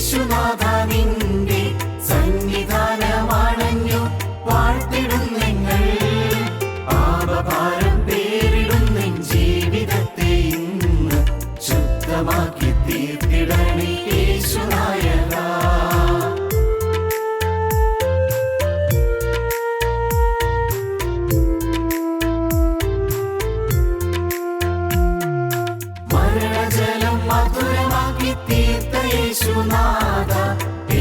യേശുനാഥ നിന്റെ സന്നിധാനമാണഞ്ഞു വാഴ്ത്തിടും നിങ്ങൾ. പാപഭാരം പേരിടുന്നെൻ ജീവിതത്തെ ഇന്ന് ശുദ്ധമാക്കി തീർത്തിടണേ യേശുനായക. മരണജലം മധുരമാക്കി തീർത്ത യേശുനാഥ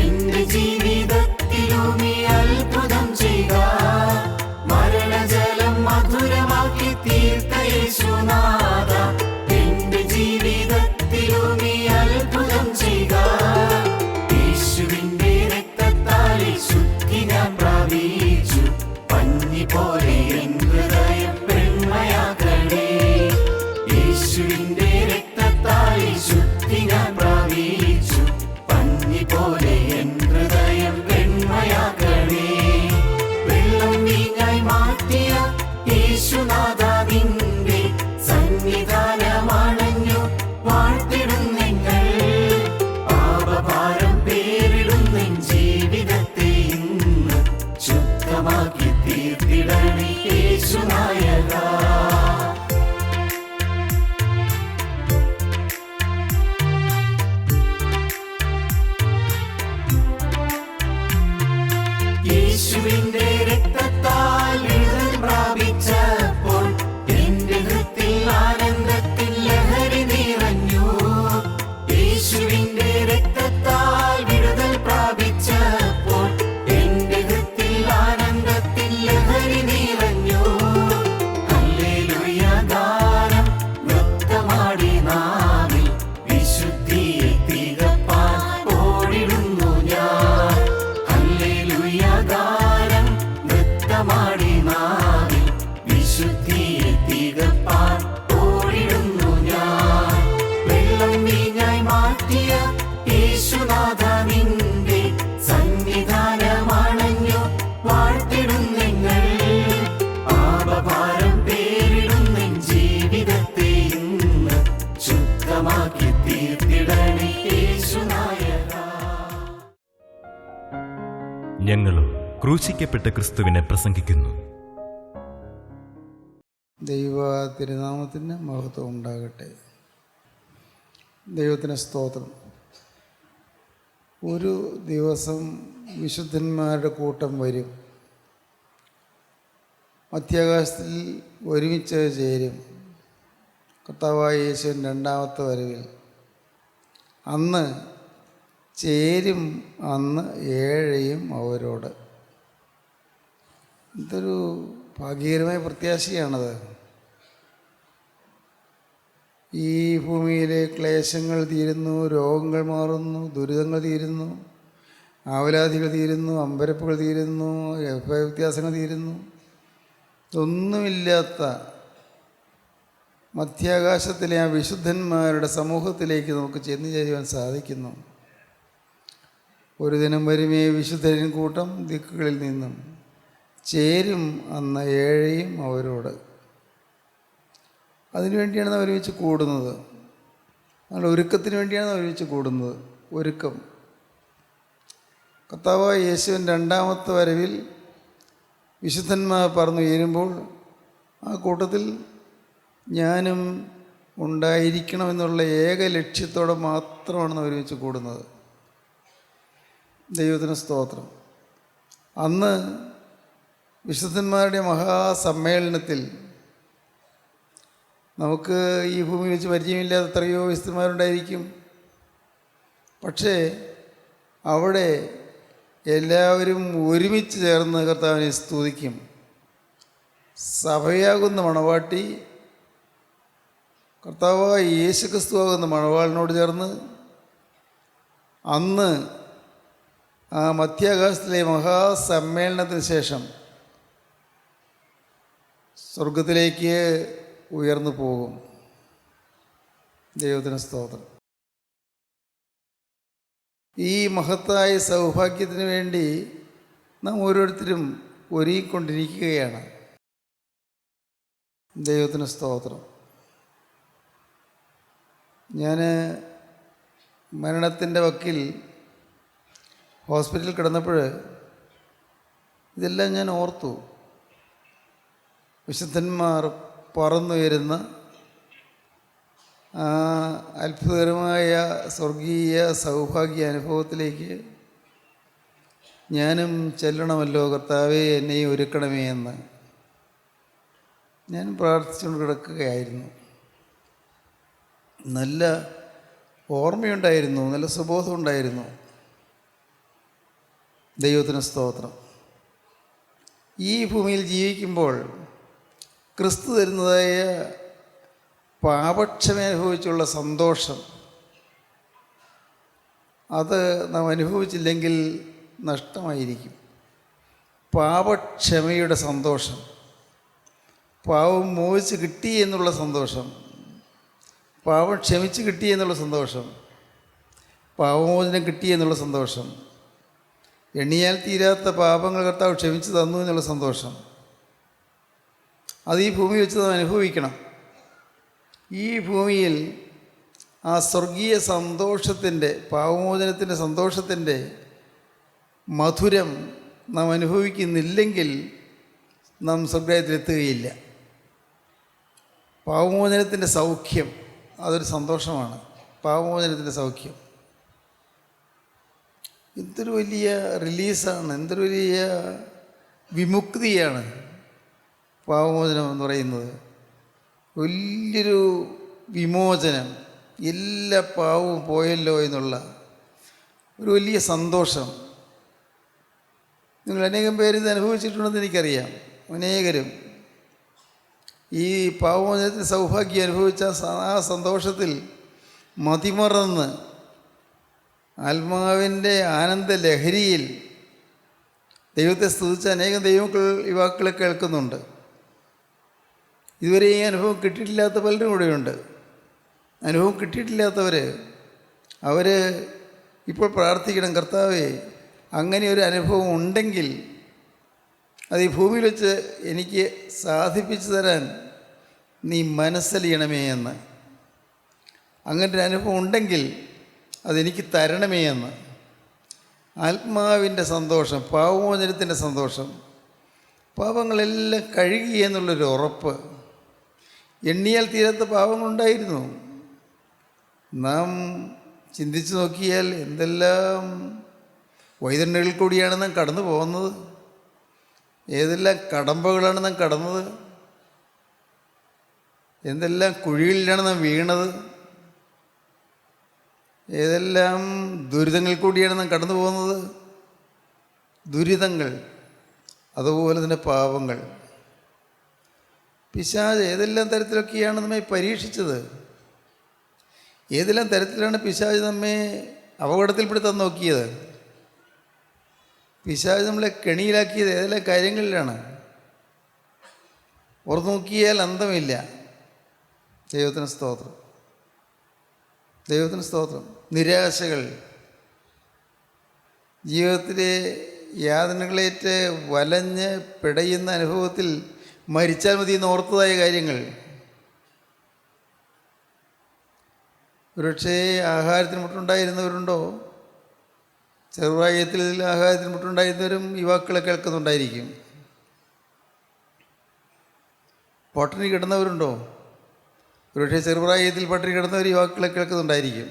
എന്റെ ജീവിതത്തിലും ഈ അത്ഭുതം ചെയ്യുക. മരണജലം മധുരമാക്കി തീർത്ത യേശുനാഥ എന്റെ ജീവിതത്തിലും ഈ അത്ഭുതം ചെയ്യുക. യേശുവിന്റെ രക്തത്താലെ ശുദ്ധി ഞാൻ പ്രാപിച്ചു. പഞ്ഞി പോലെ എൻ ഹൃദയം പെൺമയാക്കണേ. യേശുവിന്റെ രക്തത്താലെ ശുദ്ധി ഞാൻ പ്രാപിച്ചു. പഞ്ഞി പോലെ എൻ ഹൃദയം വെണ്മയാക്കണേ. വെള്ളം വീഞ്ഞായി മാറ്റിയ യേശുനാഥ നിന്റെ സന്നിധാനമാണഞ്ഞു വാഴ്ത്തിടും നിങ്ങൾ. പാപഭാരം പേരിടുന്നെൻ ജീവിതത്തെ ഇന്ന് ശുദ്ധമാക്കി തീർത്തിടണേ യേശുനായക. യേശുവിന്റെ രക്തത്താൽ വിടുതൽ പ്രാപിച്ചപ്പോൾ എന്റെ ഹൃത്തിൽ ആനന്ദത്തിൽ ലഹരി നിറഞ്ഞു. യേശുവിന്റെ രക്തത്താൽ വിടുതൽ പ്രാപിച്ചപ്പോൾ എന്റെ ഹൃത്തിൽ ആനന്ദത്തിൽ ലഹരി നിറഞ്ഞു. ഹല്ലേലൂയ ഗാനം നൃത്തമാടി നാവിൽ വിശുദ്ധിയെ തികപ്പാൻ ഓടിടുന്നു ഞാൻ. ഹല്ലേലൂയ ഗാനം നൃത്തമാടി നാവിൽ വിശുദ്ധിയെ തികപ്പാൻ ഓടിടുന്നു ഞാൻ. വെള്ളം വീഞ്ഞായി മാറ്റിയ യേശുനാഥ നിന്റെ സന്നിധാനമാണഞ്ഞു വാഴ്ത്തിടും നിങ്ങൾ. പാപഭാരം പേരിടുന്നെൻ ജീവിതത്തെ ഇന്ന് ശുദ്ധമാക്കി തീർത്തിടണേ യേശുനായക. ഞങ്ങളും ക്രൂശിക്കപ്പെട്ട ക്രിസ്തുവിനെ പ്രസംഗിക്കുന്നു. ദൈവ തിരുനാമത്തിന് മഹത്വം ഉണ്ടാകട്ടെ. ദൈവത്തിന് സ്തോത്രം. ഒരു ദിവസം വിശുദ്ധന്മാരുടെ കൂട്ടം വരും, മധ്യാകാശത്തിൽ ഒരുമിച്ച് ചേരും. കർത്താവായ യേശുവിൻ രണ്ടാമത്തെ വരവിൽ അന്ന് ചേരും, അന്ന് ഏഴയും അവരോട്. ഇതൊരു ഭാഗ്യകരമായ പ്രത്യാശയാണത്. ഈ ഭൂമിയിലെ ക്ലേശങ്ങൾ തീരുന്നു, രോഗങ്ങൾ മാറുന്നു, ദുരിതങ്ങൾ തീരുന്നു, ആവലാതികൾ തീരുന്നു, അമ്പരപ്പുകൾ തീരുന്നു, വ്യത്യാസങ്ങൾ തീരുന്നു. ഇതൊന്നുമില്ലാത്ത മധ്യാകാശത്തിലെ ആ വിശുദ്ധന്മാരുടെ സമൂഹത്തിലേക്ക് നമുക്ക് ചെന്നു ചേരുവാൻ സാധിക്കുന്നു. ഒരു ദിനം വരുമേ വിശുദ്ധരിൻ കൂട്ടം ദിക്കുകളിൽ നിന്നും ചേരും, അന്ന് ഏഴയും അവരോട്. അതിനുവേണ്ടിയാണ് നാം ഒരുമിച്ച് കൂടുന്നത്. നമ്മൾ ഒരുക്കത്തിന് വേണ്ടിയാണ് നാം ഒരുമിച്ച് കൂടുന്നത്. ഒരുക്കം. കർത്താവായ യേശുവിൻ രണ്ടാമത്തെ വരവിൽ വിശുദ്ധന്മാർ പറന്നു ഉയരുമ്പോൾ ആ കൂട്ടത്തിൽ ഞാനും ഉണ്ടായിരിക്കണമെന്നുള്ള ഏക ലക്ഷ്യത്തോടെ മാത്രമാണ് നാം ഒരുമിച്ച് കൂടുന്നത്. ദൈവത്തിന് സ്തോത്രം. അന്ന് വിശുദ്ധന്മാരുടെ മഹാസമ്മേളനത്തിൽ നമുക്ക് ഈ ഭൂമിയിൽ വെച്ച് പരിചയമില്ലാത്ത എത്രയോ വിശുദ്ധന്മാരുണ്ടായിരിക്കും. പക്ഷേ അവിടെ എല്ലാവരും ഒരുമിച്ച് ചേർന്ന് കർത്താവിനെ സ്തുതിക്കും. സഭയാകുന്ന മണവാട്ടി കർത്താവായ യേശുക്രിസ്തുവാകുന്ന മണവാളിനോട് ചേർന്ന് അന്ന് ആ മധ്യാകാശത്തിലെ മഹാസമ്മേളനത്തിന് ശേഷം സ്വർഗത്തിലേക്ക് ഉയർന്നു പോകും. ദൈവത്തിന് സ്തോത്രം. ഈ മഹത്തായ സൗഭാഗ്യത്തിന് വേണ്ടി നാം ഓരോരുത്തരും ഒരുങ്ങിക്കൊണ്ടിരിക്കുകയാണ്. ദൈവത്തിന് സ്തോത്രം. ഞാൻ മരണത്തിൻ്റെ വക്കിൽ ഹോസ്പിറ്റലിൽ കിടന്നപ്പോൾ ഇതെല്ലാം ഞാൻ ഓർത്തു. വിശുദ്ധന്മാർ പറന്നുയരുന്ന ആ അത്ഭുതകരമായ സ്വർഗീയ സൗഭാഗ്യ അനുഭവത്തിലേക്ക് ഞാനും ചെല്ലണമല്ലോ കർത്താവേ, എന്നെയും ഒരുക്കണമേ എന്ന് ഞാൻ പ്രാർത്ഥിച്ചുകൊണ്ട് കിടക്കുകയായിരുന്നു. നല്ല ഓർമ്മയുണ്ടായിരുന്നു, നല്ല സുബോധം ഉണ്ടായിരുന്നു. ദൈവത്തിന് സ്തോത്രം. ഈ ഭൂമിയിൽ ജീവിക്കുമ്പോൾ ക്രിസ്തു തരുന്നതായ പാപക്ഷമ അനുഭവിച്ചുള്ള സന്തോഷം, അത് നാം അനുഭവിച്ചില്ലെങ്കിൽ നഷ്ടമായിരിക്കും. പാപക്ഷമയുടെ സന്തോഷം, പാവം മോചിച്ച് കിട്ടി എന്നുള്ള സന്തോഷം, പാവം ക്ഷമിച്ച് കിട്ടി എന്നുള്ള സന്തോഷം, പാവമോചനം കിട്ടി എന്നുള്ള സന്തോഷം, എണ്ണിയാൽ തീരാത്ത പാപങ്ങൾ കർത്താവ് ക്ഷമിച്ചു തന്നു എന്നുള്ള സന്തോഷം, അത് ഈ ഭൂമി വെച്ച് നാം അനുഭവിക്കണം. ഈ ഭൂമിയിൽ ആ സ്വർഗീയ സന്തോഷത്തിൻ്റെ, പാവമോചനത്തിൻ്റെ സന്തോഷത്തിൻ്റെ മധുരം നാം അനുഭവിക്കുന്നില്ലെങ്കിൽ നാം സ്വർഗത്തിലെത്തുകയില്ല. പാവമോചനത്തിൻ്റെ സൗഖ്യം അതൊരു സന്തോഷമാണ്. പാവമോചനത്തിൻ്റെ സൗഖ്യം എന്തൊരു വലിയ റിലീസാണ്, എന്തൊരു വലിയ വിമുക്തിയാണ് പാവമോചനം എന്ന് പറയുന്നത്. വലിയൊരു വിമോചനം, എല്ലാ പാവവും പോയല്ലോ എന്നുള്ള ഒരു വലിയ സന്തോഷം. നിങ്ങൾ അനേകം പേര് ഇത് അനുഭവിച്ചിട്ടുണ്ടെന്ന് എനിക്കറിയാം. അനേകരും ഈ പാവമോചനത്തിന് സൗഭാഗ്യം അനുഭവിച്ച ആ സന്തോഷത്തിൽ മതിമറന്ന് ആത്മാവിൻ്റെ ആനന്ദ ലഹരിയിൽ ദൈവത്തെ സ്തുതിച്ച അനേകം യുവാക്കളെ കേൾക്കുന്നുണ്ട്. ഇതുവരെ ഈ അനുഭവം കിട്ടിയിട്ടില്ലാത്ത പലരും കൂടെയുണ്ട്. അനുഭവം കിട്ടിയിട്ടില്ലാത്തവർ അവർ ഇപ്പോൾ പ്രാർത്ഥിക്കണം, കർത്താവേ, അങ്ങനെ ഒരു അനുഭവം ഉണ്ടെങ്കിൽ അത് ഈ ഭൂമിയിൽ വെച്ച് എനിക്ക് സാധിപ്പിച്ചു തരാൻ നീ മനസ്സലിയണമേ എന്ന്. അങ്ങനെ ഒരു അനുഭവം ഉണ്ടെങ്കിൽ അതെനിക്ക് തരണമേ എന്ന്. ആത്മാവിൻ്റെ സന്തോഷം, പാവമോചനത്തിൻ്റെ സന്തോഷം, പാപങ്ങളെല്ലാം കഴുകി എന്നുള്ളൊരു ഉറപ്പ്. എണ്ണിയാൽ തീരാത്ത പാപങ്ങളുണ്ടായിരുന്നു. നാം ചിന്തിച്ചു നോക്കിയാൽ എന്തെല്ലാം വൈതണ്ടകളിൽ കൂടിയാണ് നാം കടന്നു പോകുന്നത്, ഏതെല്ലാം കടമ്പകളാണ് നാം കടന്നത്, എന്തെല്ലാം കുഴികളിലാണ് നാം വീണത്, ഏതെല്ലാം ദുരിതങ്ങളിൽ കൂടിയാണ് നാം കടന്നു പോകുന്നത്. ദുരിതങ്ങൾ, അതുപോലെ തന്നെ പാപങ്ങൾ. പിശാച് ഏതെല്ലാം തരത്തിലൊക്കെയാണ് നമ്മെ പരീക്ഷിച്ചത്, ഏതെല്ലാം തരത്തിലാണ് പിശാച് നമ്മെ അപകടത്തിൽപ്പെടുത്താൻ നോക്കിയത്, പിശാച് നമ്മളെ കെണിയിലാക്കിയത് ഏതെല്ലാം കാര്യങ്ങളിലാണ്. ഓർത്ത് നോക്കിയാൽ അന്തമില്ല. ദൈവത്തിന് സ്തോത്രം, ദൈവത്തിന് സ്തോത്രം. നിരാശകൾ, ജീവിതത്തിലെ യാതനകളേറ്റ് വലഞ്ഞ് പിടയുന്ന അനുഭവത്തിൽ മരിച്ചാൽ മതി എന്ന് ഓർത്തതായ കാര്യങ്ങൾ. ഒരുപക്ഷേ ആഹാരത്തിന് മുട്ടുണ്ടായിരുന്നവരുണ്ടോ? ചെറുപ്രായത്തിൽ ആഹാരത്തിന് മുട്ടുണ്ടായിരുന്നവരും യുവാക്കളെ കേൾക്കുന്നുണ്ടായിരിക്കും. പട്ടിണി കിടന്നവരുണ്ടോ? ഒരുപക്ഷേ ചെറുപ്രായത്തിൽ പട്ടിണി കിടന്നവർ യുവാക്കളെ കേൾക്കുന്നുണ്ടായിരിക്കും.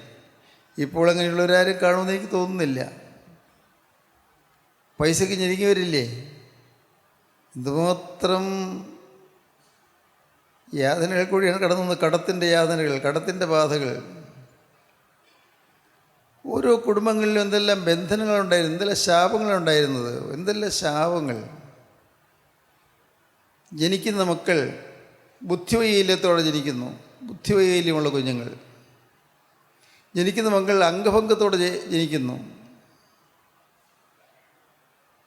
ഇപ്പോൾ അങ്ങനെയുള്ളവരാരും കാണുമെന്ന് എനിക്ക് തോന്നുന്നില്ല. പൈസയ്ക്ക് ഞെരുങ്ങിയവരില്ലേ? എന്തുമാത്രം യാതനകൾ കൂടിയാണ് കടന്നു വന്നത്. കടത്തിൻ്റെ യാതനകൾ, കടത്തിൻ്റെ ബാധകൾ. ഓരോ കുടുംബങ്ങളിലും എന്തെല്ലാം ബന്ധനങ്ങളുണ്ടായിരുന്നു, എന്തെല്ലാം ശാപങ്ങളുണ്ടായിരുന്നത്, എന്തെല്ലാം ശാപങ്ങൾ. ജനിക്കുന്ന മക്കൾ ബുദ്ധിവൈകല്യത്തോടെ ജനിക്കുന്നു, ബുദ്ധിവൈകല്യമുള്ള കുഞ്ഞുങ്ങൾ. ജനിക്കുന്ന മക്കൾ അംഗഭംഗത്തോടെ ജനിക്കുന്നു.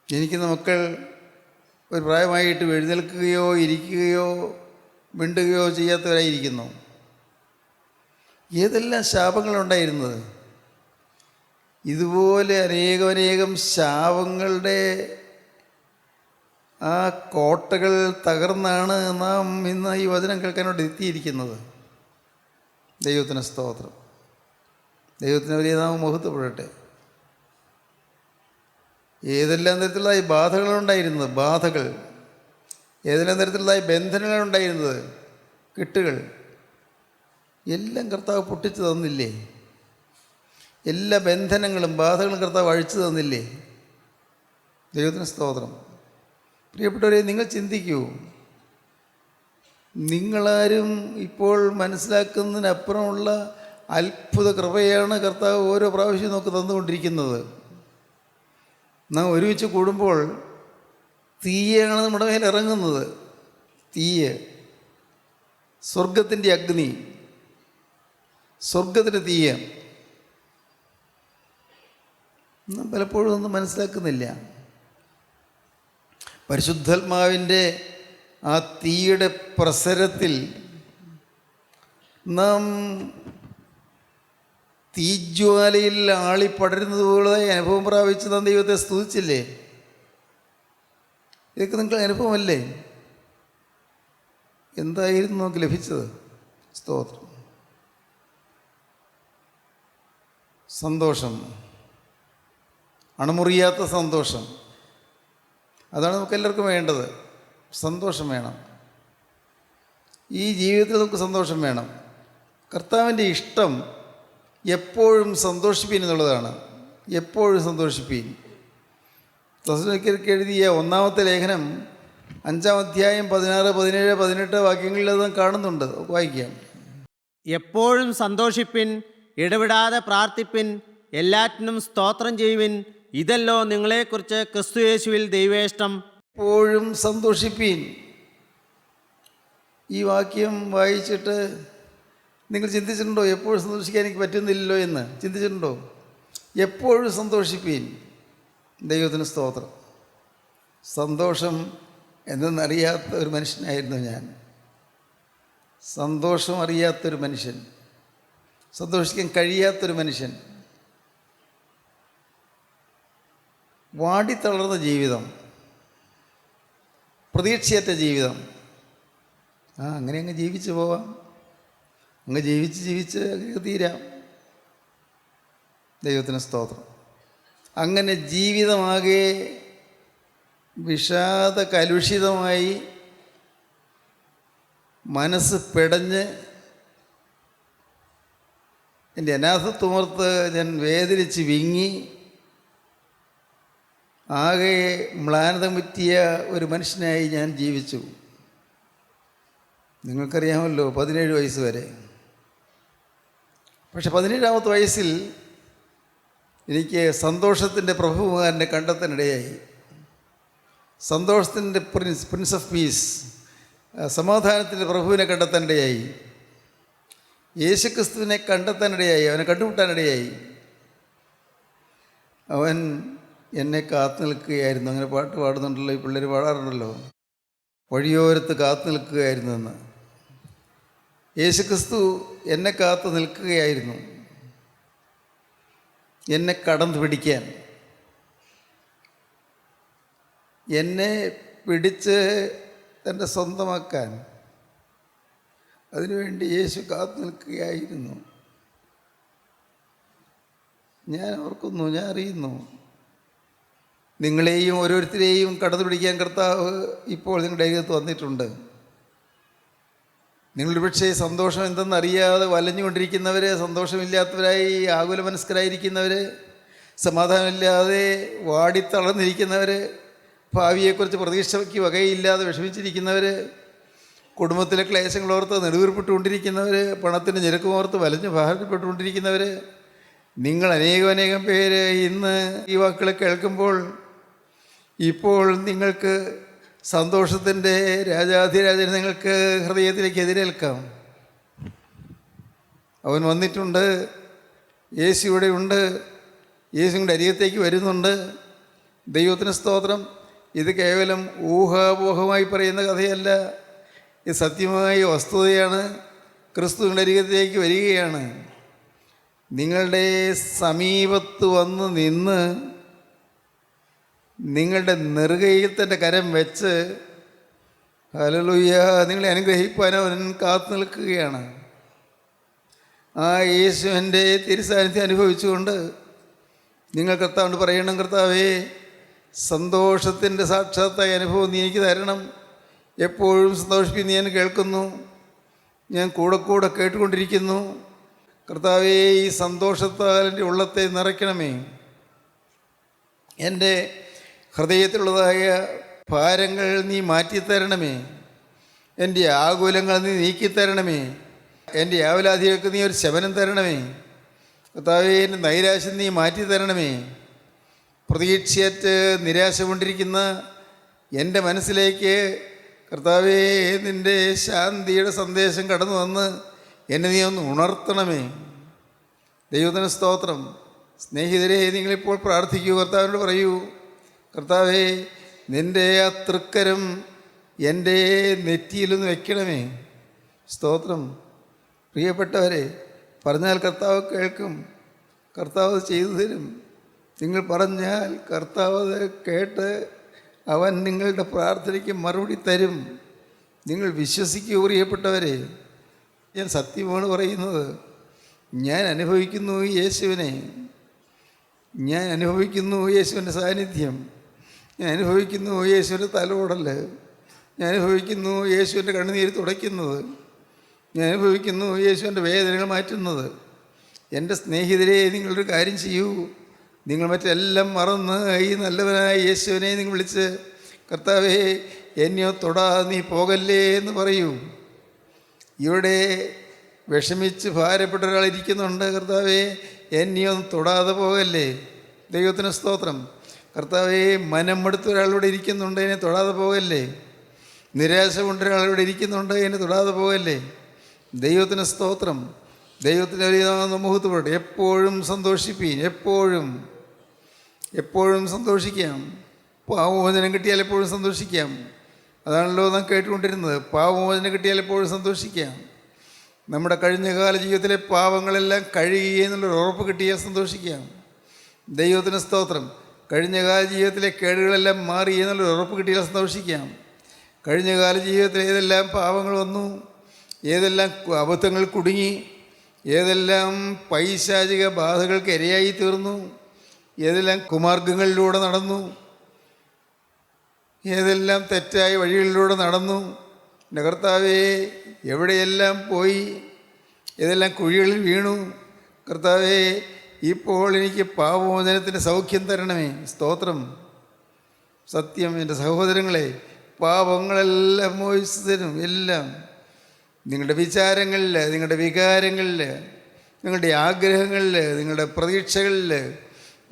ജനിക്കുന്ന മക്കൾ ഒരു പ്രായമായിട്ട് എഴുന്നേൽക്കുകയോ ഇരിക്കുകയോ മിണ്ടുകയോ ചെയ്യാത്തവരായിരിക്കുന്നു. ഏതെല്ലാം ശാപങ്ങളുണ്ടായിരുന്നത്. ഇതുപോലെ അനേകം ശാപങ്ങളുടെ ആ കോട്ടകൾ തകർന്നാണ് നാം ഇന്ന് ഈ വചനം കേൾക്കാനോട് എത്തിയിരിക്കുന്നത്. ദൈവത്തിന് സ്തോത്രം. ദൈവത്തിന് വലിയ നാമം മഹത്വപ്പെടട്ടെ. ഏതെല്ലാം തരത്തിലുള്ളതായി ബാധകളുണ്ടായിരുന്നത്, ബാധകൾ, ഏതെല്ലാം തരത്തിലുള്ളതായി ബന്ധനങ്ങളുണ്ടായിരുന്നത്, കെട്ടുകൾ എല്ലാം കർത്താവ് പൊട്ടിച്ചു തന്നില്ലേ? എല്ലാ ബന്ധനങ്ങളും ബാധകളും കർത്താവ് അഴിച്ചു തന്നില്ലേ? ദൈവത്തിന് സ്തോത്രം. പ്രിയപ്പെട്ടവരെ, നിങ്ങൾ ചിന്തിക്കൂ, നിങ്ങളാരും ഇപ്പോൾ മനസ്സിലാക്കുന്നതിനപ്പുറമുള്ള അത്ഭുത കൃപയാണ് കർത്താവ് ഓരോ പ്രാവശ്യവും നമുക്ക് തന്നുകൊണ്ടിരിക്കുന്നത്. നാം ഒരുമിച്ച് കൂടുമ്പോൾ തീയാണ് നമ്മുടെ മേൽ ഇറങ്ങുന്നത്. തീയ്, സ്വർഗത്തിൻ്റെ അഗ്നി, സ്വർഗത്തിൻ്റെ തീയ് നാം പലപ്പോഴും ഒന്നും മനസ്സിലാക്കുന്നില്ല. പരിശുദ്ധാത്മാവിൻ്റെ ആ തീയുടെ പ്രസരത്തിൽ നാം തീജ്വാലയിൽ ആളിപ്പടരുന്നത് പോലെ അനുഭവം പ്രാപിച്ച് നാം ദൈവത്തെ സ്തുതിച്ചില്ലേ? ഇതൊക്കെ നിങ്ങൾക്ക് അനുഭവമല്ലേ? എന്തായിരുന്നു നമുക്ക് ലഭിച്ചത്? സ്തോത്രം. സന്തോഷം, അണമുറിയാത്ത സന്തോഷം. അതാണ് നമുക്ക് എല്ലാവർക്കും വേണ്ടത്. സന്തോഷം വേണം. ഈ ജീവിതത്തിൽ നമുക്ക് സന്തോഷം വേണം. കർത്താവിൻ്റെ ഇഷ്ടം എപ്പോഴും സന്തോഷിപ്പീൻ എന്നുള്ളതാണ്. എപ്പോഴും സന്തോഷിപ്പീൻ. തെസ്സലോനിക്കർക്ക് എഴുതിയ 1-ാമത്തെ ലേഖനം 5-ാം അധ്യായം 16, 17, 18 വാക്യങ്ങളിൽ അത് കാണുന്നുണ്ട്. വായിക്കാം. എപ്പോഴും സന്തോഷിപ്പിൻ, ഇടവിടാതെ പ്രാർത്ഥിപ്പിൻ, എല്ലാറ്റിനും സ്തോത്രം ചെയ്യുവിൻ, ഇതല്ലോ നിങ്ങളെക്കുറിച്ച് ക്രിസ്തുയേശുവിൽ ദൈവേഷ്ടം. എപ്പോഴും സന്തോഷിപ്പീൻ. ഈ വാക്യം വായിച്ചിട്ട് നിങ്ങൾ ചിന്തിച്ചിട്ടുണ്ടോ എപ്പോഴും സന്തോഷിക്കാൻ എനിക്ക് പറ്റുന്നില്ലല്ലോ എന്ന്? ചിന്തിച്ചിട്ടുണ്ടോ? എപ്പോഴും സന്തോഷിപ്പീൻ. ദൈവത്തിന് സ്തോത്രം. സന്തോഷം എന്തെന്നറിയാത്ത ഒരു മനുഷ്യനായിരുന്നു ഞാൻ. സന്തോഷം അറിയാത്തൊരു മനുഷ്യൻ, സന്തോഷിക്കാൻ കഴിയാത്തൊരു മനുഷ്യൻ, വാടിത്തളർന്ന ജീവിതം, പ്രതീക്ഷയറ്റ ജീവിതം. അങ്ങനെ അങ്ങ് ജീവിച്ചു പോവാം. അങ്ങ് ജീവിച്ച് അങ്ങ് തീരാം. ദൈവത്തിന് സ്തോത്രം. അങ്ങനെ ജീവിതമാകെ വിഷാദ കലുഷിതമായി, മനസ്സ് പിടഞ്ഞ് എൻ്റെ അനാഥത്വമോർത്ത് ഞാൻ വേദനിച്ച് വിങ്ങി ആകെ മ്ലാനത മുറ്റിയ ഒരു മനുഷ്യനായി ഞാൻ ജീവിച്ചു. നിങ്ങൾക്കറിയാമല്ലോ, 17 വയസ്സ് വരെ. പക്ഷെ 17-ാമത്തെ വയസ്സിൽ എനിക്ക് സന്തോഷത്തിൻ്റെ പ്രഭുകുമാരനെ കണ്ടെത്താനിടയായി. സന്തോഷത്തിൻ്റെ പ്രിൻസ് ഓഫ് പീസ്, സമാധാനത്തിൻ്റെ പ്രഭുവിനെ കണ്ടെത്താനിടയായി. യേശുക്രിസ്തുവിനെ കണ്ടെത്താനിടയായി. അവനെ കണ്ടുമുട്ടാനിടയായി. അവൻ എന്നെ കാത്തു നിൽക്കുകയായിരുന്നു. അങ്ങനെ പാട്ട് പാടുന്നുണ്ടല്ലോ, ഈ പിള്ളേർ പാടാറുണ്ടല്ലോ, വഴിയോരത്ത് കാത്തു നിൽക്കുകയായിരുന്നു എന്ന്. യേശുക്രിസ്തു എന്നെ കാത്തു നിൽക്കുകയായിരുന്നു, എന്നെ കടന്നു പിടിക്കാൻ, എന്നെ പിടിച്ച് തൻ്റെ സ്വന്തമാക്കാൻ. അതിനുവേണ്ടി യേശു കാത്തു നിൽക്കുകയായിരുന്നു. ഞാൻ ഓർക്കുന്നു, ഞാൻ അറിയുന്നു, നിങ്ങളെയും ഓരോരുത്തരെയും കടന്നു പിടിക്കാൻ കർത്താവ് ഇപ്പോൾ നിങ്ങളുടെ അരികത്ത് വന്നിട്ടുണ്ട്. നിങ്ങളൊരു പക്ഷേ സന്തോഷം എന്തെന്നറിയാതെ വലഞ്ഞുകൊണ്ടിരിക്കുന്നവർ, സന്തോഷമില്ലാത്തവരായി ആകുലമനസ്കരായിരിക്കുന്നവർ, സമാധാനമില്ലാതെ വാടിത്തളർന്നിരിക്കുന്നവർ, ഭാവിയെക്കുറിച്ച് പ്രതീക്ഷയ്ക്ക് വകയില്ലാതെ വിഷമിച്ചിരിക്കുന്നവർ, കുടുംബത്തിലെ ക്ലേശങ്ങളോർത്ത് നെടുവീർപ്പെട്ടുകൊണ്ടിരിക്കുന്നവർ, പണത്തിൻ്റെ ഞെരുക്കമോർത്ത് വലഞ്ഞ് ഭാരപ്പെട്ടുകൊണ്ടിരിക്കുന്നവർ, നിങ്ങൾ അനേകം പേര് ഇന്ന് ഈ വാക്കുകൾ കേൾക്കുമ്പോൾ ഇപ്പോൾ നിങ്ങൾക്ക് സന്തോഷത്തിൻ്റെ രാജാധിരാജനെ നിങ്ങൾക്ക് ഹൃദയത്തിലേക്ക് എതിരേൽക്കാം. അവൻ വന്നിട്ടുണ്ട്. യേശു ഇവിടെ ഉണ്ട്. യേശുവിൻ്റെ അരികത്തേക്ക് വരുന്നുണ്ട്. ദൈവത്തിന് സ്തോത്രം. ഇത് കേവലം ഊഹാപോഹമായി പറയുന്ന കഥയല്ല. ഇത് സത്യമായ വസ്തുതയാണ്. ക്രിസ്തുവിൻ്റെ അരികത്തേക്ക് വരികയാണ്. നിങ്ങളുടെ സമീപത്ത് വന്ന് നിന്ന് നിങ്ങളുടെ നെറുകയിൽ തൻ്റെ കരം വെച്ച് ഹല്ലേലൂയ നിങ്ങളെ അനുഗ്രഹിപ്പാൻ അവൻ കാത്തു നിൽക്കുകയാണ്. ആ യേശുവിൻ്റെ തിരുസാന്നിധ്യം അനുഭവിച്ചുകൊണ്ട് നിങ്ങൾ കർത്താവിനോട് പറയണം, കർത്താവേ, സന്തോഷത്തിൻ്റെ സാക്ഷാത്തായ അനുഭവം നീ എനിക്ക് തരണം. എപ്പോഴും സന്തോഷിപ്പിന്ന് ഞാൻ കേൾക്കുന്നു, ഞാൻ കൂടെ കൂടെ കേട്ടുകൊണ്ടിരിക്കുന്നു. കർത്താവേ, ഈ സന്തോഷത്താൽ എൻ്റെ ഉള്ളത്തെ നിറയ്ക്കണമേ. എൻ്റെ ഹൃദയത്തിലുള്ളതായ ഭാരങ്ങൾ നീ മാറ്റിത്തരണമേ. എൻ്റെ ആകുലങ്ങൾ നീ നീക്കിത്തരണമേ. എൻ്റെ ആവലാധികൾക്ക് നീ ഒരു ശമനം തരണമേ. കർത്താവേ, എൻ്റെ നൈരാശ്യം നീ മാറ്റി തരണമേ. പ്രതീക്ഷയറ്റ് നിരാശ കൊണ്ടിരിക്കുന്ന എൻ്റെ മനസ്സിലേക്ക് കർത്താവേ, നിൻ്റെ ശാന്തിയുടെ സന്ദേശം കടന്നു വന്ന് എന്നെ നീ ഒന്ന് ഉണർത്തണമേ. ദൈവത്തിന് സ്തോത്രം. സ്നേഹിതരെ, നിങ്ങളിപ്പോൾ പ്രാർത്ഥിക്കൂ. കർത്താവിനോട് പറയൂ, കർത്താവേ, നിൻ്റെ ആ തൃക്കരം എൻ്റെ നെറ്റിയിലൊന്ന് വെക്കണമേ. സ്തോത്രം. പ്രിയപ്പെട്ടവരെ, പറഞ്ഞാൽ കർത്താവ് കേൾക്കും, കർത്താവ് ചെയ്തു തരും. നിങ്ങൾ പറഞ്ഞാൽ കർത്താവ് അത് കേട്ട് അവൻ നിങ്ങളുടെ പ്രാർത്ഥനയ്ക്ക് മറുപടി തരും. നിങ്ങൾ വിശ്വസിക്കൂ പ്രിയപ്പെട്ടവരെ. ഞാൻ സത്യമാണ് പറയുന്നത്. ഞാൻ അനുഭവിക്കുന്നു യേശുവിനെ. ഞാൻ അനുഭവിക്കുന്നു യേശുവിൻ്റെ സാന്നിധ്യം. ഞാൻ അനുഭവിക്കുന്നു യേശുവിൻ്റെ തലോടൽ. ഞാൻ അനുഭവിക്കുന്നു യേശുവിൻ്റെ കണ്ണുനീര് തുടയ്ക്കുന്നത്. ഞാൻ അനുഭവിക്കുന്നു യേശുവിൻ്റെ വേദനകൾ മാറ്റുന്നത്. എൻ്റെ സ്നേഹിതരെ, നിങ്ങളൊരു കാര്യം ചെയ്യൂ. നിങ്ങൾ മറ്റെല്ലാം മറന്ന് ഈ നല്ലവനായ യേശുവിനെ നിങ്ങൾ വിളിച്ച്, കർത്താവേ, എന്നെയോ തൊടാ നീ പോകല്ലേ എന്ന് പറയൂ. ഇവിടെ വിഷമിച്ച് ഭാരപ്പെട്ട ഒരാളിരിക്കുന്നുണ്ട്. കർത്താവേ, എന്നെയോ തൊടാതെ പോകല്ലേ. ദൈവത്തിന് സ്തോത്രം. കർത്താവേ, മനം മടുത്ത ഒരാളിവിടെ ഇരിക്കുന്നുണ്ട്, എന്നെ തൊടാതെ പോകല്ലേ. നിരാശ കൊണ്ട് ഒരാളിവിടെ ഇരിക്കുന്നുണ്ട്, എന്നെ തൊടാതെ പോകല്ലേ. ദൈവത്തിന് സ്തോത്രം. ദൈവത്തിൻ്റെ വലിയ മുഹൂർത്തപ്പെടട്ടെ. എപ്പോഴും സന്തോഷിപ്പീൻ. എപ്പോഴും സന്തോഷിക്കാം. പാവമോചനം കിട്ടിയാൽ എപ്പോഴും സന്തോഷിക്കാം. അതാണല്ലോ നാം കേട്ടുകൊണ്ടിരുന്നത്. പാവമോചനം കിട്ടിയാൽ എപ്പോഴും സന്തോഷിക്കാം. നമ്മുടെ കഴിഞ്ഞകാല ജീവിതത്തിലെ പാവങ്ങളെല്ലാം കഴുകി എന്നുള്ളൊരു ഉറപ്പ് കിട്ടിയാൽ സന്തോഷിക്കാം. ദൈവത്തിന് സ്തോത്രം. കഴിഞ്ഞകാല ജീവിതത്തിലെ കേടുകളെല്ലാം മാറി എന്നുള്ളൊരു ഉറപ്പ് കിട്ടിയാൽ സന്തോഷിക്കാം. കഴിഞ്ഞകാല ജീവിതത്തിൽ ഏതെല്ലാം പാവങ്ങൾ വന്നു, ഏതെല്ലാം അബദ്ധങ്ങൾ കുടുങ്ങി, ഏതെല്ലാം പൈശാചിക ബാധകൾക്ക് ഇരയായി തീർന്നു, ഏതെല്ലാം കുമാർഗങ്ങളിലൂടെ നടന്നു, ഏതെല്ലാം തെറ്റായ വഴികളിലൂടെ നടന്നു. എൻ്റെ കർത്താവേ, എവിടെയെല്ലാം പോയി, ഏതെല്ലാം കുഴികളിൽ വീണു. കർത്താവേ, ഇപ്പോൾ എനിക്ക് പാപമോചനത്തിൻ്റെ സൗഖ്യം തരണമേ. സ്തോത്രം. സത്യം. എൻ്റെ സഹോദരങ്ങളെ, പാപങ്ങളെല്ലാം മോചിച്ചു തരും. എല്ലാം നിങ്ങളുടെ വിചാരങ്ങളിൽ, നിങ്ങളുടെ വികാരങ്ങളിൽ, നിങ്ങളുടെ ആഗ്രഹങ്ങളിൽ, നിങ്ങളുടെ പ്രതീക്ഷകളിൽ,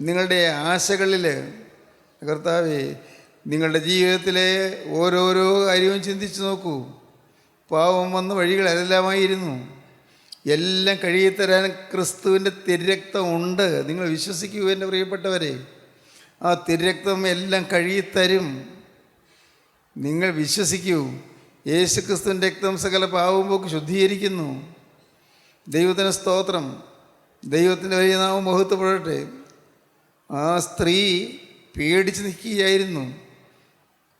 നിങ്ങളുടെ ആശകളിൽ. കർത്താവേ, നിങ്ങളുടെ ജീവിതത്തിലെ ഓരോരോ കാര്യവും ചിന്തിച്ച് നോക്കൂ. പാവം വന്ന വഴികൾ അതെല്ലാമായിരുന്നു. എല്ലാം കഴുകിത്തരാൻ ക്രിസ്തുവിൻ്റെ തിരുരക്തം ഉണ്ട്. നിങ്ങൾ വിശ്വസിക്കൂ എൻ്റെ പ്രിയപ്പെട്ടവരെ. ആ തിരുരക്തം എല്ലാം കഴുകിത്തരും. നിങ്ങൾ വിശ്വസിക്കൂ. യേശു ക്രിസ്തുവിൻ്റെ രക്തം സകല പാവവും പോക്ക് ശുദ്ധീകരിക്കുന്നു. ദൈവത്തിന് സ്തോത്രം. ദൈവത്തിൻ്റെ വലിയ നാമം മഹത്വപ്പെടട്ടെ. ആ സ്ത്രീ പേടിച്ച് നിൽക്കുകയായിരുന്നു.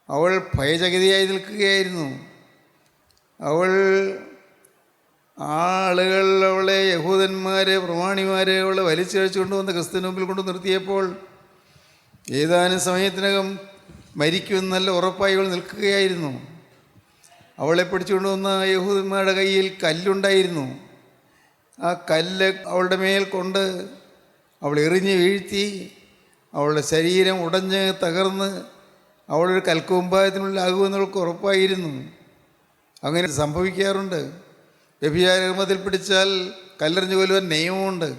അവൾ ഭയചകിതയായി നിൽക്കുകയായിരുന്നു. ആളുകൾ അവളെ, യഹൂദന്മാർ, പ്രമാണിമാർ അവളെ വലിച്ചഴിച്ചു കൊണ്ടുവന്ന് ക്രിസ്തുവിന് മുമ്പിൽ കൊണ്ടു നിർത്തിയപ്പോൾ ഏതാനും സമയത്തിനകം മരിക്കുമെന്നല്ല ഉറപ്പായി അവൾ നിൽക്കുകയായിരുന്നു. അവളെ പിടിച്ചുകൊണ്ടുവന്ന യഹൂദന്മാരുടെ കയ്യിൽ കല്ലുണ്ടായിരുന്നു. ആ കല്ല് അവളുടെ മേൽ കൊണ്ട് അവൾ എറിഞ്ഞ് വീഴ്ത്തി. അവളുടെ ശരീരം ഉടഞ്ഞ് തകർന്ന് അവളൊരു കൽക്കുമ്പായത്തിനുള്ളിലാകുമെന്നവൾക്ക് ഉറപ്പായിരുന്നു. അങ്ങനെ സംഭവിക്കാറുണ്ട്. വ്യഭിചാരകർമ്മത്തിൽ പിടിച്ചാൽ കല്ലെറിഞ്ഞു കൊല്ലുവാൻ നിയമമുണ്ട്.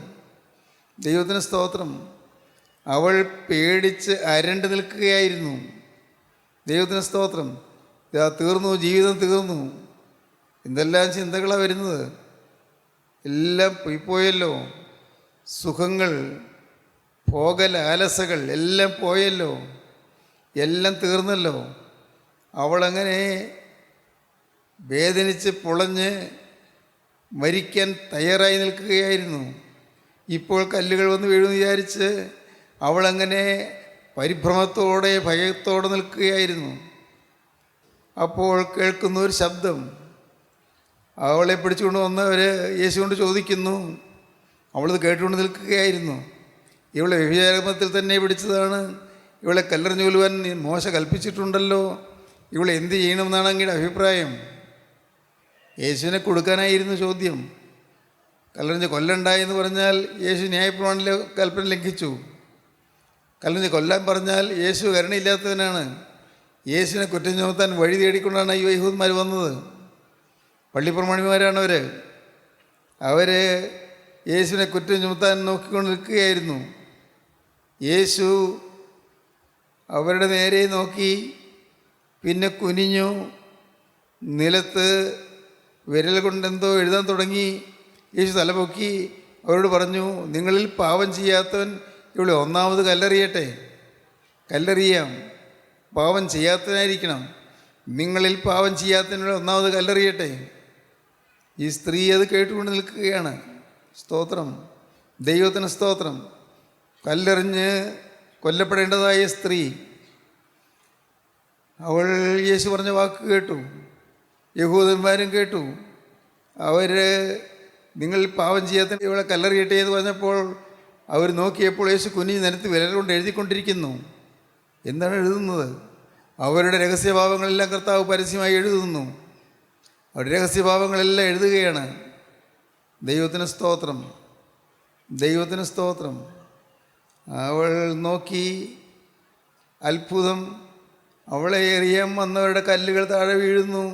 ദൈവത്തിന് സ്തോത്രം. അവൾ പേടിച്ച് അരണ്ട് നിൽക്കുകയായിരുന്നു. ദൈവത്തിന് സ്തോത്രം. ഇതാ തീർന്നു, ജീവിതം തീർന്നു. എന്തെല്ലാം ചിന്തകളാണ് വരുന്നത്. എല്ലാം പോയല്ലോ. സുഖങ്ങൾ, ആലസകൾ എല്ലാം പോയല്ലോ. എല്ലാം തീർന്നല്ലോ. അവളങ്ങനെ വേദനിച്ച് പൊളഞ്ഞ് മരിക്കാൻ തയ്യാറായി നിൽക്കുകയായിരുന്നു. ഇപ്പോൾ കല്ലുകൾ വന്ന് വീഴുമെന്ന് വിചാരിച്ച് അവളങ്ങനെ പരിഭ്രമത്തോടെ, ഭയത്തോടെ നിൽക്കുകയായിരുന്നു. അപ്പോൾ കേൾക്കുന്ന ഒരു ശബ്ദം. അവളെ പിടിച്ചുകൊണ്ട് വന്നവർ യേശു കൊണ്ട് ചോദിക്കുന്നു. അവളത് കേട്ടുകൊണ്ട് നിൽക്കുകയായിരുന്നു. ഇവളെ വ്യഭിചാരകർമ്മത്തിൽ തന്നെ പിടിച്ചതാണ്. ഇവളെ കല്ലെറിഞ്ഞു കൊല്ലുവാൻ മോശ കൽപ്പിച്ചിട്ടുണ്ടല്ലോ, ഇവളെ എന്ത് ചെയ്യണമെന്നാണ് അങ്ങയുടെ അഭിപ്രായം? യേശുവിനെ കൊടുക്കാനായിരുന്നു ചോദ്യം. കല്ലെറിഞ്ഞ് കൊല്ലണ്ടായെന്ന് പറഞ്ഞാൽ യേശു ന്യായപ്രമാണത്തിലെ കൽപ്പന ലംഘിച്ചു. കല്ലെറിഞ്ഞ് കൊല്ലാൻ പറഞ്ഞാൽ യേശു കരുണയില്ലാത്തവനാണ്. യേശുവിനെ കുറ്റം ചുമത്താൻ വഴി തേടിക്കൊണ്ടാണ് ഈ യഹൂദന്മാർ വന്നത്. പള്ളിപ്രമാണിമാരാണ് അവർ യേശുവിനെ കുറ്റം ചുമത്താൻ നോക്കിക്കൊണ്ട് നിൽക്കുകയായിരുന്നു. യേശു അവരുടെ നേരെ നോക്കി, പിന്നെ കുനിഞ്ഞു, നിലത്ത് വിരൽ കൊണ്ടെന്തോ എഴുതാൻ തുടങ്ങി. യേശു തലപൊക്കി അവരോട് പറഞ്ഞു, നിങ്ങളിൽ പാപം ചെയ്യാത്തവൻ ഇവിടെ ഒന്നാമത് കല്ലെറിയട്ടെ. കല്ലെറിയാം, പാപം ചെയ്യാത്തവനായിരിക്കണം. നിങ്ങളിൽ പാപം ചെയ്യാത്തവനിവിടെ ഒന്നാമത് കല്ലെറിയട്ടെ. ഈ സ്ത്രീ അത് കേട്ടുകൊണ്ട് നിൽക്കുകയാണ്. സ്തോത്രം, ദൈവത്തിന് സ്തോത്രം. കല്ലെറിഞ്ഞ് കൊല്ലപ്പെടേണ്ടതായ സ്ത്രീ, അവൾ യേശു പറഞ്ഞ വാക്ക് കേട്ടു. യഹൂദന്മാരും കേട്ടു. അവർ നിങ്ങൾ പാപം ചെയ്യാത്ത ഇവളെ കല്ലെറിയട്ടെ എന്ന് പറഞ്ഞപ്പോൾ അവർ നോക്കിയപ്പോൾ യേശു കുനിഞ്ഞ് നിലത്ത് വിരൽ കൊണ്ട് എഴുതിക്കൊണ്ടിരിക്കുന്നു. എന്താണ് എഴുതുന്നത്? അവരുടെ രഹസ്യഭാവങ്ങളെല്ലാം കർത്താവ് പരസ്യമായി എഴുതുന്നു. അവരുടെ രഹസ്യഭാവങ്ങളെല്ലാം എഴുതുകയാണ്. ദൈവത്തിന് സ്തോത്രം, ദൈവത്തിന് സ്തോത്രം. അവൾ നോക്കി, അത്ഭുതം. അവളെ എറിയാൻ വന്നവരുടെ കല്ലുകൾ താഴെ വീഴുന്നു.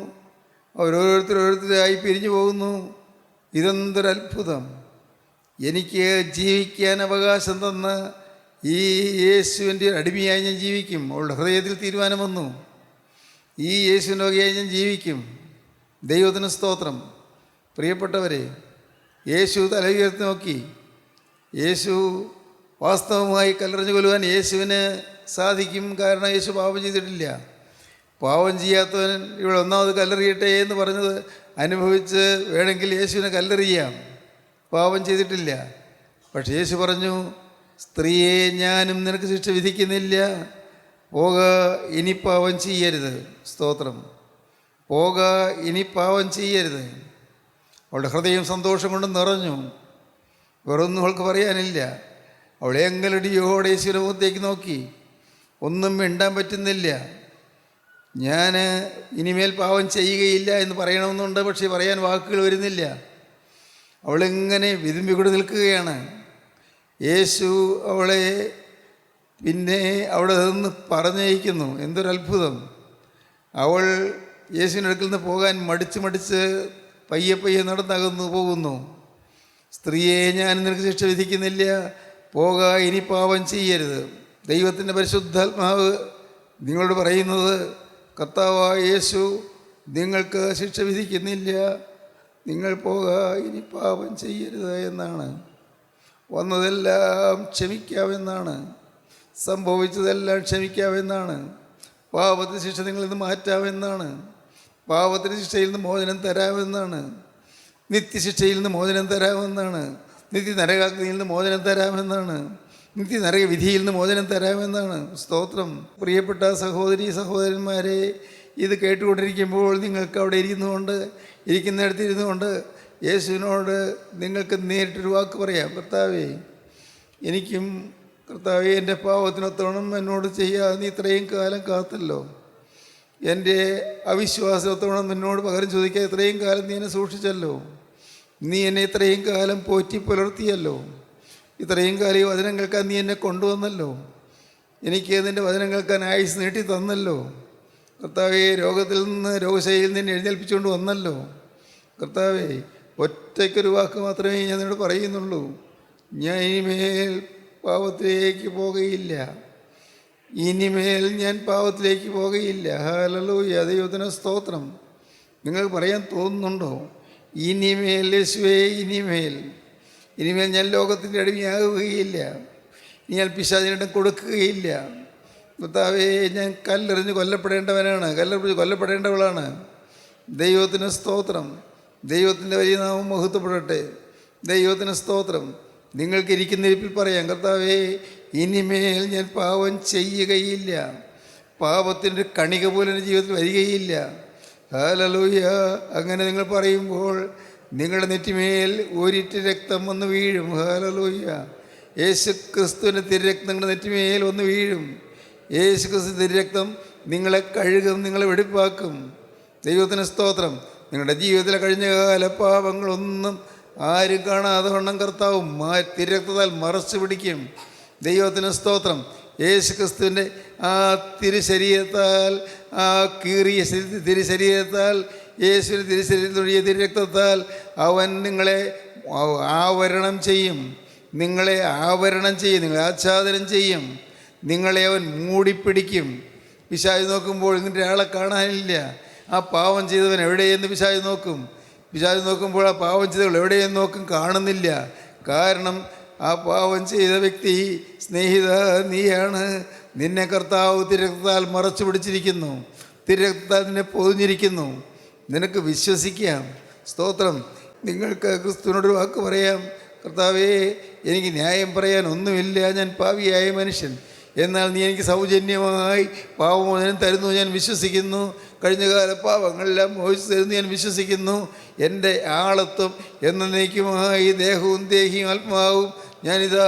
ഓരോരുത്തരായി പിരിഞ്ഞു പോകുന്നു. ഇതെന്തൊരത്ഭുതം! എനിക്ക് ജീവിക്കാൻ അവകാശം തന്ന ഈ യേശുവിൻ്റെ അടിമയായി ഞാൻ ജീവിക്കും. അവളുടെ ഹൃദയത്തിൽ തീരുമാനം വന്നു, ഈ യേശുവിൻ്റെ വകയായി ഞാൻ ജീവിക്കും. ദൈവത്തിന് സ്തോത്രം. പ്രിയപ്പെട്ടവരെ, യേശു തല ഉയർത്തി നോക്കി. യേശു വാസ്തവമായി കല്ലെറിഞ്ഞു കൊല്ലുവാൻ യേശുവിന് സാധിക്കും. കാരണം യേശു പാപം ചെയ്തിട്ടില്ല. പാവം ചെയ്യാത്തവൻ ഇവിടെ ഒന്നാമത് കല്ലെറിയട്ടെ എന്ന് പറഞ്ഞത് അനുഭവിച്ച് വേണമെങ്കിൽ യേശുവിനെ കല്ലെറിയാം. പാപം ചെയ്തിട്ടില്ല. പക്ഷേ യേശു പറഞ്ഞു, സ്ത്രീയെ, ഞാനും നിനക്ക് ശിക്ഷ വിധിക്കുന്നില്ല. പോക, ഇനി പാവം ചെയ്യരുത്. സ്തോത്രം. പോക, ഇനി പാവം ചെയ്യരുത്. അവളുടെ ഹൃദയം സന്തോഷം കൊണ്ട് നിറഞ്ഞു. വേറൊന്നും അവൾക്ക് പറയാനില്ല. അവളെ എങ്കലടിയോടെ യേശുവിൻ്റെ മുഖത്തേക്ക് നോക്കി. ഒന്നും മിണ്ടാൻ പറ്റുന്നില്ല. ഞാൻ ഇനിമേൽ പാവം ചെയ്യുകയില്ല എന്ന് പറയണമെന്നുണ്ട്, പക്ഷേ പറയാൻ വാക്കുകൾ വരുന്നില്ല. അവളെങ്ങനെ വിതുമ്പിക്കൂടി നിൽക്കുകയാണ്. യേശു അവളെ പിന്നെ അവിടെ നിന്ന് പറഞ്ഞയക്കുന്നു. എന്തൊരത്ഭുതം! അവൾ യേശുവിൻ്റെ അടുക്കൽ നിന്ന് പോകാൻ മടിച്ച് പയ്യെ നടന്നകന്നു പോകുന്നു. സ്ത്രീയെ, ഞാൻ നിനക്ക് ശിക്ഷ വിധിക്കുന്നില്ല. പോക, ഇനി പാപം ചെയ്യരുത്. ദൈവത്തിൻ്റെ പരിശുദ്ധാത്മാവ് നിങ്ങളോട് പറയുന്നത്, കർത്താവായ യേശു നിങ്ങൾക്ക് ശിക്ഷ വിധിക്കുന്നില്ല. നിങ്ങൾ പോക, ഇനി പാപം ചെയ്യരുത് എന്നാണ്. വന്നതെല്ലാം ക്ഷമിക്കാമെന്നാണ്. സംഭവിച്ചതെല്ലാം ക്ഷമിക്കാമെന്നാണ്. പാപത്തിൻ്റെ ശിക്ഷ നിങ്ങളിൽ നിന്ന് മാറ്റാമെന്നാണ്. പാപത്തിൻ്റെ ശിക്ഷയിൽ നിന്ന് മോചനം തരാമെന്നാണ്. നിത്യശിക്ഷയിൽ നിന്ന് മോചനം തരാമെന്നാണ്. നിത്യ നരകാഗ്നിയിൽ നിന്ന് മോചനം തരാമെന്നാണ്. നിത്യ നരകവിധിയിൽ നിന്ന് മോചനം തരാമെന്നാണ്. സ്തോത്രം. പ്രിയപ്പെട്ട സഹോദരീ സഹോദരന്മാരെ, ഇത് കേട്ടുകൊണ്ടിരിക്കുമ്പോൾ നിങ്ങൾക്ക് അവിടെ ഇരിക്കുന്നിടത്ത് കൊണ്ട് യേശുവിനോട് നിങ്ങൾക്ക് നേരിട്ടൊരു വാക്ക് പറയാം. കർത്താവേ, എനിക്കും കർത്താവേ, എൻ്റെ പാവത്തിനൊത്തോണം എന്നോട് ചെയ്യാതെ നീ ഇത്രയും കാലം കാത്തല്ലോ. എൻ്റെ അവിശ്വാസത്തോളം എന്നോട് പകരം ചോദിക്കാൻ ഇത്രയും കാലം നീ എന്നെ സൂക്ഷിച്ചല്ലോ. നീ എന്നെ ഇത്രയും കാലം പോറ്റി പുലർത്തിയല്ലോ. ഇത്രയും കാലം ഈ വചനം കേൾക്കാൻ നീ എന്നെ കൊണ്ടുവന്നല്ലോ. എനിക്ക് നിൻ്റെ വചനം കേൾക്കാൻ ആയുസ് നീട്ടി തന്നല്ലോ. കർത്താവേ, രോഗശൈലിയിൽ നിന്ന് എഴുന്നേൽപ്പിച്ചുകൊണ്ട് വന്നല്ലോ. കർത്താവേ, ഒറ്റയ്ക്കൊരു വാക്ക് മാത്രമേ ഞാൻ നിന്നോട് പറയുന്നുള്ളൂ. ഞാൻ ഇനിമേൽ പാപത്തിലേക്ക് പോകുകയില്ല. ഇനിമേൽ ഞാൻ പാപത്തിലേക്ക് പോകുകയില്ല. ഹല്ലേലൂയ, ദൈവത്തിന് സ്തോത്രം. നിങ്ങൾക്ക് പറയാൻ തോന്നുന്നുണ്ടോ? ഇനിമേൽ യേശുവേ, ഇനിമേൽ ഞാൻ ലോകത്തിൻ്റെ അടിമയാകുകയില്ല. ഇനി ഞാൻ പിശാചിനിടം കൊടുക്കുകയില്ല. കർത്താവേ, ഞാൻ കല്ലെറിഞ്ഞ് കൊല്ലപ്പെടേണ്ടവനാണ്, കല്ലെറിഞ്ഞ് കൊല്ലപ്പെടേണ്ടവളാണ്. ദൈവത്തിന് സ്തോത്രം. ദൈവത്തിൻ്റെ വലിയ നാമം മഹത്വപ്പെടട്ടെ. ദൈവത്തിന് സ്തോത്രം. നിങ്ങൾക്ക് ഇരിക്കുന്നിരിപ്പിൽ പറയാം, കർത്താവേ, ഇനിമേൽ ഞാൻ പാപം ചെയ്യുകയില്ല. പാപത്തിൻ്റെ കണിക പോലും എൻ്റെ ജീവിതത്തിൽ വരികയില്ല. ഹല്ലേലൂയ. അങ്ങനെ നിങ്ങൾ പറയുമ്പോൾ നിങ്ങളുടെ നെറ്റിമേൽ ഒരിറ്റ് രക്തം വന്ന് വീഴും. ഹല്ലേലൂയ. യേശു ക്രിസ്തുവിൻ്റെ തിരുരക്തം നിങ്ങളുടെ നെറ്റിമേൽ വന്ന് വീഴും. യേശു ക്രിസ്തു തിരുരക്തം നിങ്ങളെ കഴുകും, നിങ്ങളെ വെടിപ്പാക്കും. ദൈവത്തിന് സ്തോത്രം. നിങ്ങളുടെ ജീവിതത്തിലെ കഴിഞ്ഞ കാല പാപങ്ങളൊന്നും ആരും കാണാതെ വണ്ണം കർത്താവ് തിരുരക്തത്താൽ മറച്ചു പിടിക്കും. ദൈവത്തിന് സ്തോത്രം. യേശു ക്രിസ്തുവിൻ്റെ ആ തിരുശരീരത്താൽ, ആ കീറിയ തിരുശരീരത്താൽ, യേശുവിൻ്റെ തിരുശരീരത്തിലൊഴിയ തിരുരക്തത്താൽ അവൻ നിങ്ങളെ ആവരണം ചെയ്യും. നിങ്ങളെ ആവരണം ചെയ്യും, നിങ്ങളെ ആച്ഛാദനം ചെയ്യും. നിങ്ങളെ അവൻ മൂടിപ്പിടിക്കും. പിശാച് നോക്കുമ്പോൾ ഇങ്ങനെ ഒരാളെ കാണാനില്ല. ആ പാവം ചെയ്തവൻ എവിടെയെന്ന് പിശാച് നോക്കും. പിശാച് നോക്കുമ്പോൾ ആ പാവം ചെയ്തവൾ എവിടെയെന്ന് നോക്കും, കാണുന്നില്ല. കാരണം ആ പാവം ചെയ്ത വ്യക്തി, സ്നേഹിത നീയാണ്. നിന്നെ കർത്താവ് തിരുരക്തത്താൽ മറച്ചു പിടിച്ചിരിക്കുന്നു, തിരുരക്തത്താൽ നിന്നെ പൊതിഞ്ഞിരിക്കുന്നു. നിനക്ക് വിശ്വസിക്കാം. സ്തോത്രം. നിങ്ങൾക്ക് ക്രിസ്തുവിനോടൊരു വാക്ക് പറയാം, കർത്താവേ എനിക്ക് ന്യായം പറയാൻ ഒന്നുമില്ല, ഞാൻ പാപിയായ മനുഷ്യൻ. എന്നാൽ നീ എനിക്ക് സൗജന്യമായി പാപമോചനം തരുന്നു, ഞാൻ വിശ്വസിക്കുന്നു. കഴിഞ്ഞകാല പാപങ്ങളെല്ലാം മോചിച്ചു തരുന്നു, ഞാൻ വിശ്വസിക്കുന്നു. എൻ്റെ ആളത്വം എന്നേക്കുമായി ദേഹവും ദേഹിയും ആത്മാവും ഞാനിതാ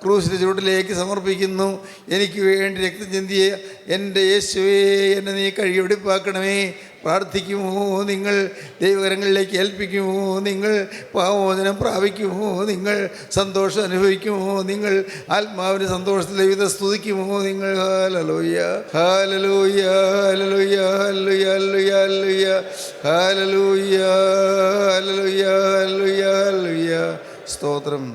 ക്രൂശിൻ്റെ ചുവട്ടിലേക്ക് സമർപ്പിക്കുന്നു. എനിക്ക് വേണ്ടി രക്തം ചിന്തിയ എൻ്റെ യേശുവേ, എന്നെ നീ കഴുകി വെടിപ്പാക്കണമേ. പ്രാർത്ഥിക്കുമോ നിങ്ങൾ? ദൈവകരങ്ങളിലേക്ക് ഏൽപ്പിക്കുമോ നിങ്ങൾ? പാപമോചനം പ്രാപിക്കുമോ നിങ്ങൾ? സന്തോഷം അനുഭവിക്കുമോ നിങ്ങൾ? ആത്മാവിൻ്റെ സന്തോഷത്തിൽ ദൈവത്തെ സ്തുതിക്കുമോ നിങ്ങൾ? Hallelujah, hallelujah, hallelujah, hallelujah, hallelujah, hallelujah, hallelujah, hallelujah. സ്തോത്രം.